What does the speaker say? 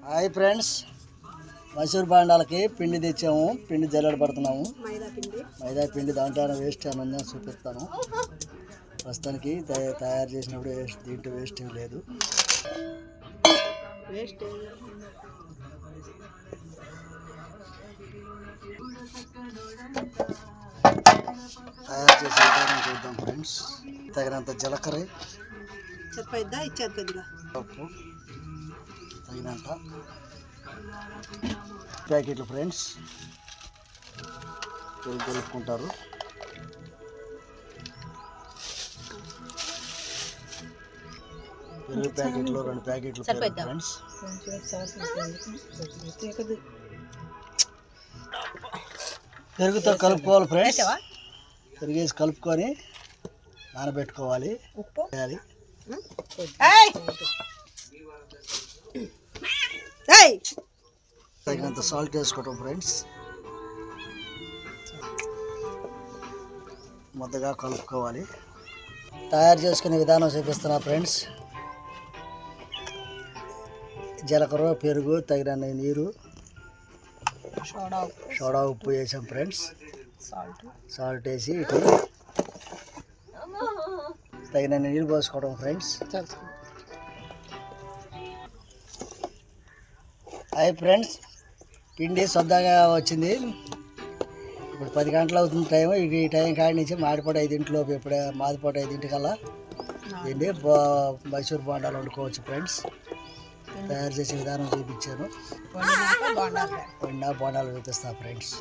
Hi friends, Mysore బాండాలకి పిండి తెచ్చాము. పిండి జల్లెడ పడుతున్నాము. మైదా పిండి దాంట్లో వేస్ట్ ఏమన్నా చూపిస్తాను. ప్రస్తుతానికి తయారు చేసినప్పుడు దీంట్లో వేస్ట్ ఏం లేదు. తయారు చేసే విధానం చూద్దాం ఫ్రెండ్స్. తగినంత జీలకర్ర, పప్పు తగినంత ప్యాకెట్లు ఫ్రెండ్స్ కలుపుకుంటారు. పెరుగు ప్యాకెట్లు 2 ప్యాకెట్లు ఫ్రెండ్స్. పెరుగుతో కలుపుకోవాలి ఫ్రెండ్స్. పెరుగేసి కలుపుకొని నానబెట్టుకోవాలి. తగినంత సాల్ట్ వేసుకోవటం ఫ్రెండ్స్. ముద్దగా కలుపుకోవాలి. తయారు చేసుకునే విధానం చూపిస్తున్నా ఫ్రెండ్స్. జీలకర్ర, పెరుగు, తగిన నీరు, సోడా ఉప్పు వేసాం ఫ్రెండ్స్. సాల్ట్ వేసి తగిన నీళ్ళు పోసుకోవడం ఫ్రెండ్స్. హాయ్ ఫ్రెండ్స్, పిండి సొద్దగా వచ్చింది. ఇప్పుడు 10 గంటలు అవుతుంది టైం. ఈ టైం కాడి నుంచి మాడిపోటు 5 ఇప్పుడే మాదిపోటు 5 దీన్ని మైసూర్ బోండాలు వండుకోవచ్చు ఫ్రెండ్స్. తయారు చేసే విధానం చూపించాను. బోండాలు చూపిస్తా ఫ్రెండ్స్.